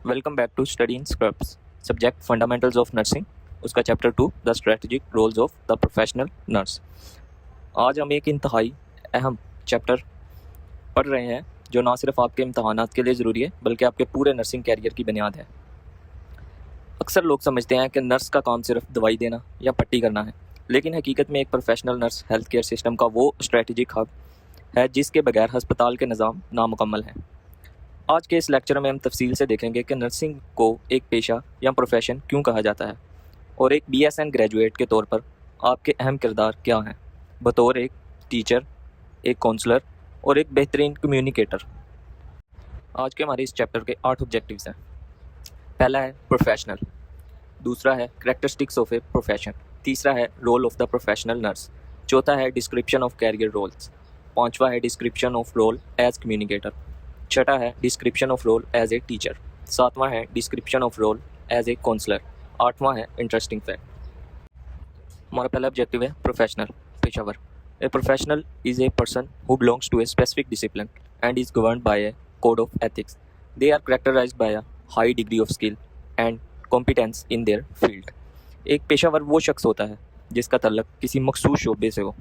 Welcome back to Study in Scrubs subject fundamentals of nursing उसका chapter 2 the strategic roles of the professional nurse. आज हम एक इंतहाई अहम चैप्टर पढ़ रहे हैं जो ना सिर्फ आपके इम्तहानात के लिए ज़रूरी है बल्कि आपके पूरे नर्सिंग कैरियर की बुनियाद है। अक्सर लोग समझते हैं कि नर्स का काम सिर्फ दवाई देना या पट्टी करना है, लेकिन हकीकत में एक professional nurse health care system का वो स्ट्रेटजिक हब है जिसके बगैर हस्पताल के निज़ाम नामुकम्मल हैं। आज के इस लेक्चर में हम तफसील से देखेंगे कि नर्सिंग को एक पेशा या प्रोफेशन क्यों कहा जाता है और एक BSN ग्रेजुएट के तौर पर आपके अहम किरदार क्या हैं बतौर एक टीचर, एक काउंसलर और एक बेहतरीन कम्युनिकेटर। आज के हमारे इस चैप्टर के 8 ऑब्जेक्टिव्स हैं। पहला है प्रोफेशनल, दूसरा है करैक्टरिस्टिक्स ऑफ ए प्रोफेशन, तीसरा है role of the professional nurse, चौथा है डिस्क्रिप्शन ऑफ कैरियर रोल्स, पांचवा है description of role as communicator, छठा है description of role as a teacher, सातवां है description of role as a counsellor, आठवां है इंटरेस्टिंग फैक्ट। हमारा पहला ऑब्जेक्टिव है प्रोफेशनल, पेशावर। A professional is a person who belongs to a specific discipline and is governed by a code of ethics. They are characterised bye a high degree of skill and competence in their field. एक पेशावर वो शख्स होता है जिसका तल्लक किसी मखसूस शोबे से हो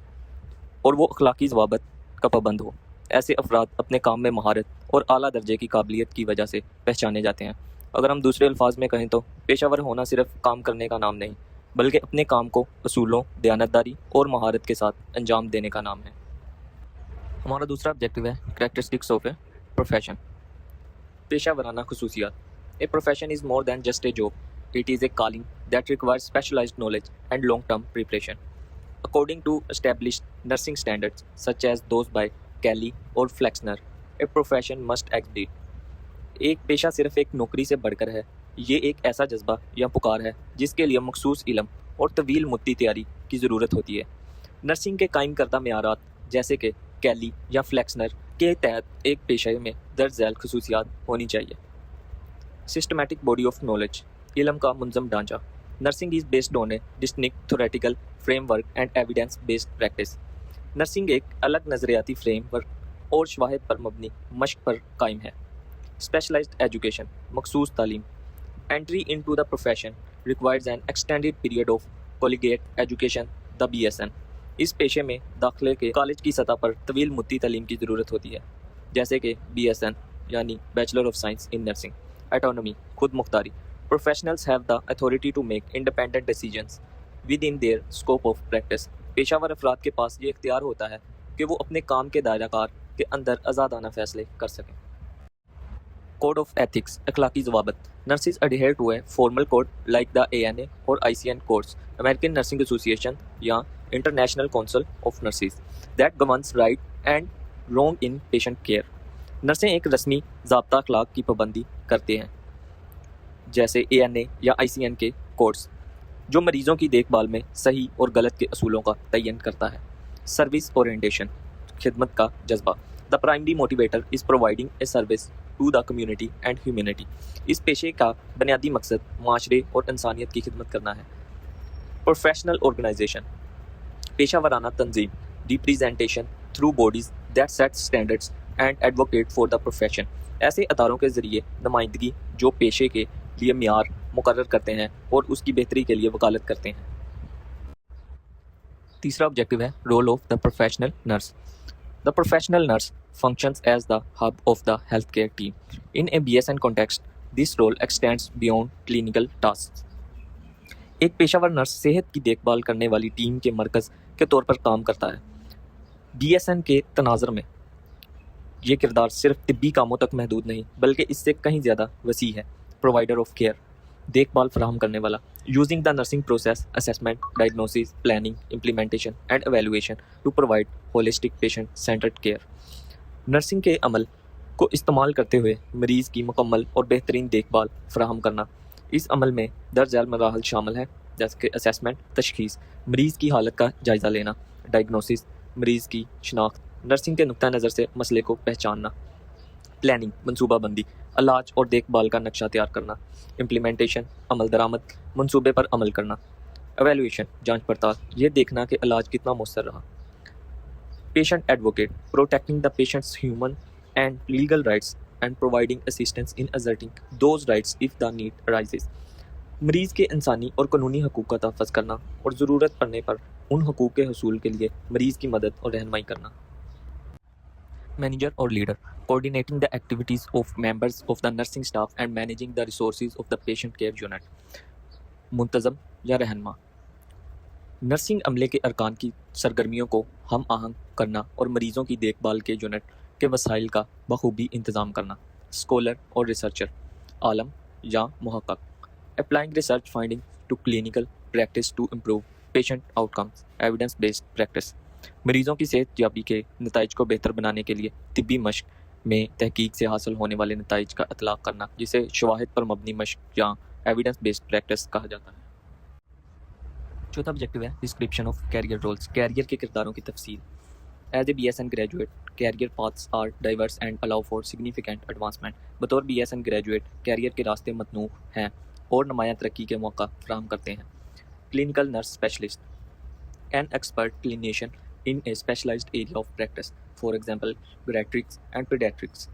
और वो अखलाकी ज़वाबत का पाबंद हो। ऐसे अफराद अपने काम में महारत और आला दर्जे की काबिलियत की वजह से पहचाने जाते हैं। अगर हम दूसरे अल्फाज में कहें तो पेशावर होना सिर्फ काम करने का नाम नहीं बल्कि अपने काम को असूलों, दयानतदारी और महारत के साथ अंजाम देने का नाम है। हमारा दूसरा ऑब्जेक्टिव है करैक्टरिस्टिक्स ऑफ ए प्रोफेशन, पेशावराना खसूसियात। A profession is more than just a job, it is a calling that requires specialised knowledge and long term preparation. According to established nursing standards such as those by Kelly और फ्लेक्सनर, a profession must exceed। एक पेशा सिर्फ एक नौकरी से बढ़कर है, ये एक ऐसा जज्बा या पुकार है जिसके लिए मखसूस इल्म और तवील मुद्दी तैयारी की ज़रूरत होती है। नर्सिंग के कायम करदा मेयारात जैसे कि कैली या फ्लेक्सनर के तहत एक पेशे में दर्ज झैल खसूसियात होनी चाहिए। सिस्टमैटिक बॉडी ऑफ नॉलेज, इल्म का मुंज़म ढांचा। Nursing is based on A distinct theoretical framework and evidence based practice. Nursing एक अलग नज़रियाती फ्रेमवर्क और शवाहिद पर मबनी मश्क पर कायम है। स्पेशलाइज्ड एजुकेशन, मखसूस तालीम। Entry into the profession requires an extended period of collegiate education the BSN। इस पेशे में दाखिले के कॉलेज की सतह पर तवील मुद्दी तालीम की ज़रूरत होती है, जैसे कि BSN यानी bachelor of science in nursing. Autonomy, खुद मुख्तारी। Professionals have the authority to make independent decisions within their scope of practice। Peshawar अफराद के पास ये इख्तियार होता है कि वो अपने काम के दायराकार के अंदर आज़ादाना फैसले कर सकें। कोड ऑफ एथिक्स, अखलाकी ज़वाबत। Nurses adhere to a formal code like the ANA और ICN codes, American Nursing Association या International Council of Nurses, that governs right and wrong in patient care। नर्सें एक रस्मी ज़ाब्ता अखलाक की पाबंदी करते हैं जैसे ANA या ICN के कोड्स, जो मरीजों की देखभाल में सही और गलत के असूलों का तयन करता है। सर्विस ओरिएंटेशन, खिदमत का जज्बा। The primary motivator is providing a service to the community and humanity. इस पेशे का बुनियादी मकसद माशरे और इंसानियत की खिदमत करना है। प्रोफेशनल ऑर्गेनाइजेशन, पेशावराना तंजीम। Representation through bodies that set standards and advocate for the profession. ऐसे अदारों के ज़रिए नुमाइंदगी जो पेशे के लिए मियार मुकर्रर करते हैं और उसकी बेहतरी के लिए वकालत करते हैं। तीसरा ऑब्जेक्टिव है role of the professional nurse. The professional nurse functions as the hub of the healthcare team. In a BSN context, this role extends beyond clinical tasks। एक पेशावर नर्स सेहत की देखभाल करने वाली टीम के मरकज़ के तौर पर काम करता है। BSN के तनाज़र में ये किरदार सिर्फ तिब्बी कामों तक महदूद नहीं बल्कि इससे कहीं ज़्यादा वसी है। प्रोवाइडर ऑफ केयर, देखभाल फराहम करने वाला। Using the nursing process, assessment, diagnosis, planning, implementation and evaluation to provide holistic patient centred care. Nursing के अमल को इस्तेमाल करते हुए मरीज़ की मुकम्मल और बेहतरीन देखभाल फराहम करना। इस अमल में दर्ज झैल मराहल शामिल हैं जैसे कि असेसमेंट, तशखीस, मरीज़ की हालत का जायज़ा लेना, डायग्नोसिस, मरीज़ की शनाख्त, नर्सिंग के नुक्ता नज़र से मसले को पहचानना, प्लानिंग, मनसूबाबंदी, इलाज और देखभाल का नक्शा तैयार करना, इम्प्लीमेंटेशन, अमल दरामद, मनसूबे पर अमल करना, एवेलुएशन, जांच पड़ताल, ये देखना कि इलाज कितना मौसर रहा। Patient advocate, protecting the patients human and legal rights and providing assistance in asserting those rights if the need arises. मरीज़ के इंसानी और कानूनी हकूक़ का तहफ़्फ़ुज़ करना और ज़रूरत पड़ने पर उन हकूक़ के हसूल के लिए मरीज़ की मदद और रहनुमाई करना. Manager or leader, coordinating the activities of members of the nursing staff and managing the resources of the patient care unit. मुंतज़म या रहनुमा, नर्सिंग अमले के अरकान की सरगर्मियों को हम आहंग करना और मरीज़ों की देखभाल के यूनिट के वसाइल का बखूबी इंतज़ाम करना. स्कॉलर और रिसर्चर, आलम या मुहक्क़क़, applying research finding to clinical practice to improve patient outcomes, evidence based practice. मरीज़ों की सेहत याबी के नताइज को बेहतर बनाने के लिए तिब्बी मश्क में तहकीक से हासिल होने वाले नताइज का इतलाक़ करना, जिसे शवाहिद पर मबनी मश्क या एविडेंस बेस्ड प्रैक्टिस कहा जाता है. चौथा ऑब्जेक्टिव है description of career roles, career के किरदारों की तफसील. As a BSN graduate, career paths are diverse and allow for significant advancement. बतौर BSN ग्रेजुएट कैरियर के रास्ते मतनू हैं और नुमायां तरक्की के मौका फराहम करते हैं. Clinical nurse specialist, an expert clinician in a specialized area of practice, for example pediatrics and pediatrics.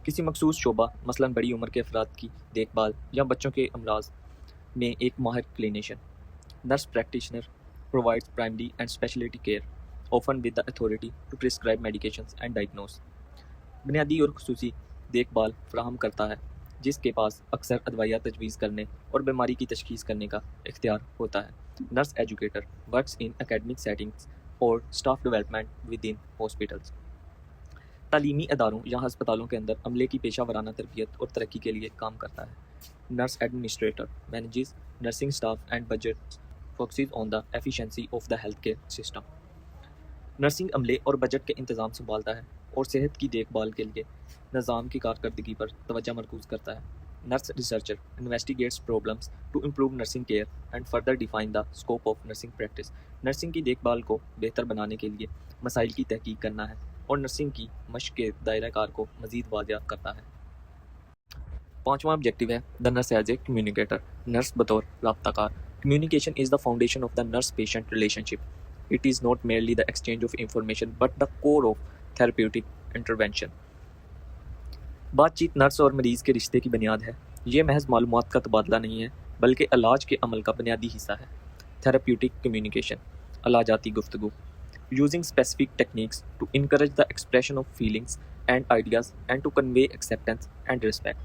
किसी मखसूस शोबा मसलन बड़ी उम्र के अफराद की देखभाल या बच्चों के अमराज में एक माहिर clinician. Nurse practitioner provides primary and specialty care, often with the authority to prescribe medications and diagnose. बुनियादी और खुसूसी देखभाल फराहम करता है जिसके पास अक्सर अदवाइया तजवीज़ करने और बीमारी की तशखीस करने का इख्तियार होता है. Nurse educator works in academic settings और staff development within hospitals. तालीमी अदारों या हस्पतालों के अंदर अमले की पेशा वराना तरबियत और तरक्की के लिए काम करता है. Nurse administrator manages nursing staff and budget, focuses on the efficiency of the health care system. Nursing अमले और बजट के इंतज़ाम संभालता है और सेहत की देखभाल के लिए निज़ाम की कारकर्दगी पर तवज्जो मरकूज़ करता है. Nurse researcher investigates problems to improve nursing care and further define the scope of nursing practice. Nursing की देखभाल को बेहतर बनाने के लिए मसाइल की तहकीक करना है और नर्सिंग की मश्क के दायरा कार को मज़ीद वाज़िया करता है. पाँचवां ऑब्जेक्टिव है the nurse as a communicator, nurse बतौर राब्ताकार. Communication is the foundation of the nurse patient relationship. It is not merely the exchange of information but the core of therapeutic intervention. बातचीत नर्स और मरीज़ के रिश्ते की बुनियाद है. ये महज मालूमात का तबादला नहीं है बल्कि इलाज के अमल का बुनियादी हिस्सा है. थेरेप्यूटिक कम्युनिकेशन, इलाजाती गुफ्तगू, using specific techniques to encourage the expression of feelings and ideas and to convey acceptance and respect.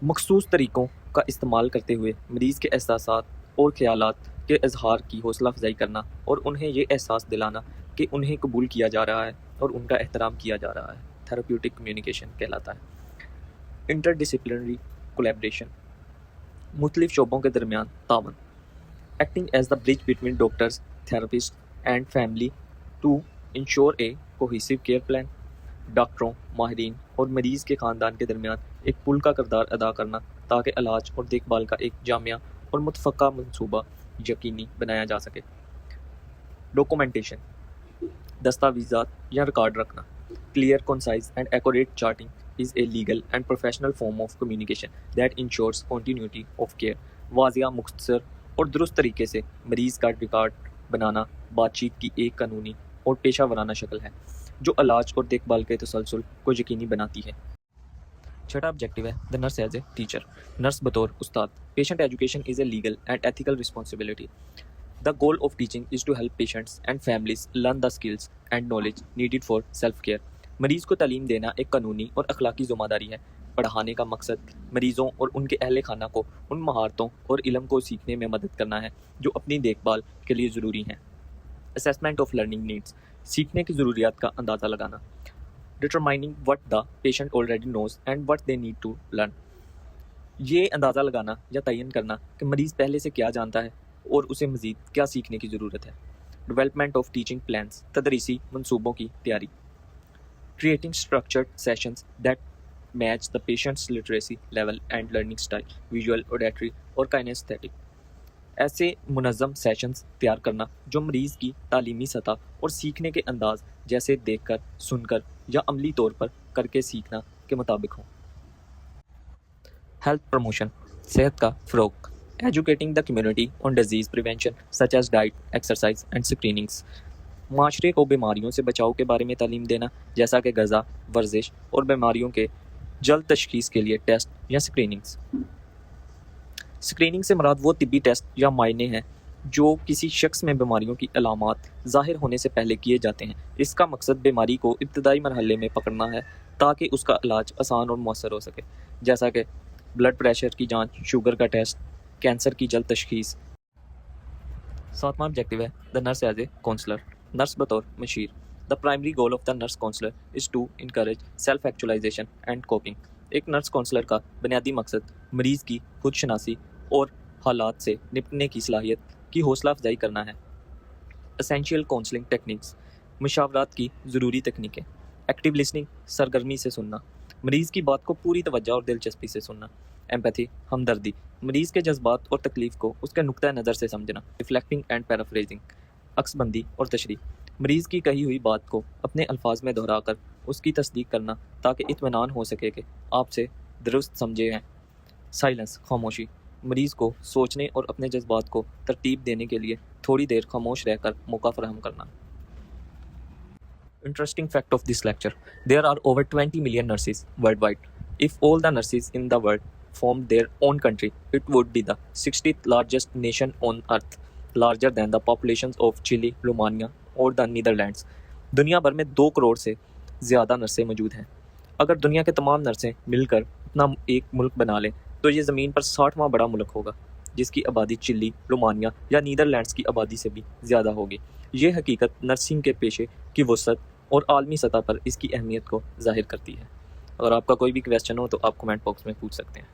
मखसूस तरीक़ों का इस्तेमाल करते हुए मरीज़ के एहसासात और ख़यालात के इजहार की हौसला अफजाई करना और उन्हें ये एहसास दिलाना कि उन्हें कबूल किया जा रहा है और उनका एहतराम किया जा रहा है, थेरेप्यूटिक कम्युनिकेशन कहलाता है. इंटरडिसिप्लिनरी कोलैबोरेशन, मुख्तलिफ शोबों के दरमियान तावन. Acting as the bridge between doctors, therapist and family to ensure a cohesive care plan. डॉक्टरों, माहिरीन और मरीज़ के ख़ानदान के दरमियान एक पुल का किरदार अदा करना ताकि इलाज और देखभाल का एक जामिया और मुतफ़क्का मंसूबा यकीनी बनाया जा सके. डॉक्यूमेंटेशन, दस्तावेज़ात या रिकॉर्ड रखना. Clear, concise and accurate charting is a legal and professional form of communication that ensures continuity of care. वाज़िया, मुख्तसर और दुरुस्त तरीके से मरीज़ का रिकॉर्ड बनाना बातचीत की एक कानूनी और पेशा वराना शक्ल है जो इलाज और देखभाल के तसलसल को यकीनी बनाती है. छठा ऑब्जेक्टिव है the nurse as a teacher, nurse बतौर उस्ताद. Patient education is a legal and ethical responsibility. The goal of teaching is to help patients and families learn the skills and knowledge needed for self care. मरीज़ को तालीम देना एक कानूनी और अखलाकी ज़िम्मेदारी है. पढ़ाने का मकसद मरीज़ों और उनके अहल खाना को उन महारतों और इल्म को सीखने में मदद करना है जो अपनी देखभाल के लिए ज़रूरी हैं. असेसमेंट ऑफ लर्निंग नीड्स, सीखने की ज़रूरियात का अंदाज़ा लगाना. Determining what the patient already knows and what they need to learn. ये अंदाज़ा लगाना या तयन करना कि मरीज़ पहले से क्या जानता है और उसे मज़ीद क्या सीखने की ज़रूरत है. डेवलपमेंट ऑफ टीचिंग प्लान्स, तदरीसी मंसूबों की तैयारी. Creating structured sessions that match the patient's literacy level and learning style, visual, auditory और kinesthetic. ऐसे मुनज़्ज़म सेशंस तैयार करना जो मरीज़ की तालीमी सतह और सीखने के अंदाज जैसे देखकर, सुनकर या अमली तौर पर करके सीखना के मुताबिक हों. हेल्थ प्रमोशन, सेहत का फ़रोग़. Educating the community on disease prevention such as diet, exercise and screenings. माशरे को बीमारियों से बचाव के बारे में तालीम देना जैसा कि ग़ज़ा, वर्जिश और बीमारियों के جلد تشخیص کے لیے ٹیسٹ یا اسکریننگز۔ اسکریننگ سے مراد وہ طبی ٹیسٹ یا معائنے ہیں جو کسی شخص میں بیماریوں کی علامات ظاہر ہونے سے پہلے کیے جاتے ہیں۔ اس کا مقصد بیماری کو ابتدائی مرحلے میں پکڑنا ہے تاکہ اس کا علاج آسان اور مؤثر ہو سکے، جیسا کہ بلڈ پریشر کی جانچ، شوگر کا ٹیسٹ، کینسر کی جلد تشخیص۔ 7واں آبجیکٹو ہے the nurse as a counsellor, nurse بطور مشیر۔ The primary goal of the nurse counsellor is to encourage self actualisation and coping. ایک نرس کونسلر کا بنیادی مقصد مریض کی خود شناسی اور حالات سے نپٹنے کی صلاحیت کی حوصلہ افزائی کرنا ہے۔ اسینشیل کونسلنگ ٹیکنیکس، مشاورات کی ضروری تکنیکیں۔ ایکٹیو لسننگ، سرگرمی سے سننا، مریض کی بات کو پوری توجہ اور دلچسپی سے سننا۔ ایمپیتھی، ہمدردی، مریض کے جذبات اور تکلیف کو اس کے نقطہ نظر سے سمجھنا۔ ریفلیکٹنگ اینڈ پیرافریزنگ، عکس بندی اور تشریح، مریض کی کہی ہوئی بات کو اپنے الفاظ میں دہرا کر اس کی تصدیق کرنا تاکہ اطمینان ہو سکے کہ آپ سے درست سمجھے ہیں۔ سائلنس، خاموشی، مریض کو سوچنے اور اپنے جذبات کو ترتیب دینے کے لیے تھوڑی دیر خاموش رہ کر موقع فراہم کرنا۔ Interesting fact of this lecture: there are over 20 million nurses worldwide. If all the nurses in the world formed their own country, it would be the 60th largest nation on earth, larger than the populations of Chile, Romania or the Netherlands. دنیا بھر میں 2 کروڑ سے زیادہ نرسیں موجود ہیں۔ اگر دنیا کے تمام نرسیں مل کر اپنا ایک ملک بنا لیں تو یہ زمین پر 60واں بڑا ملک ہوگا، جس کی آبادی چلی، رومانیہ یا نیدرلینڈز کی آبادی سے بھی زیادہ ہوگی۔ یہ حقیقت نرسنگ کے پیشے کی وسعت اور عالمی سطح پر اس کی اہمیت کو ظاہر کرتی ہے۔ اگر آپ کا کوئی بھی کویسچن ہو تو آپ کمنٹ باکس میں پوچھ سکتے ہیں۔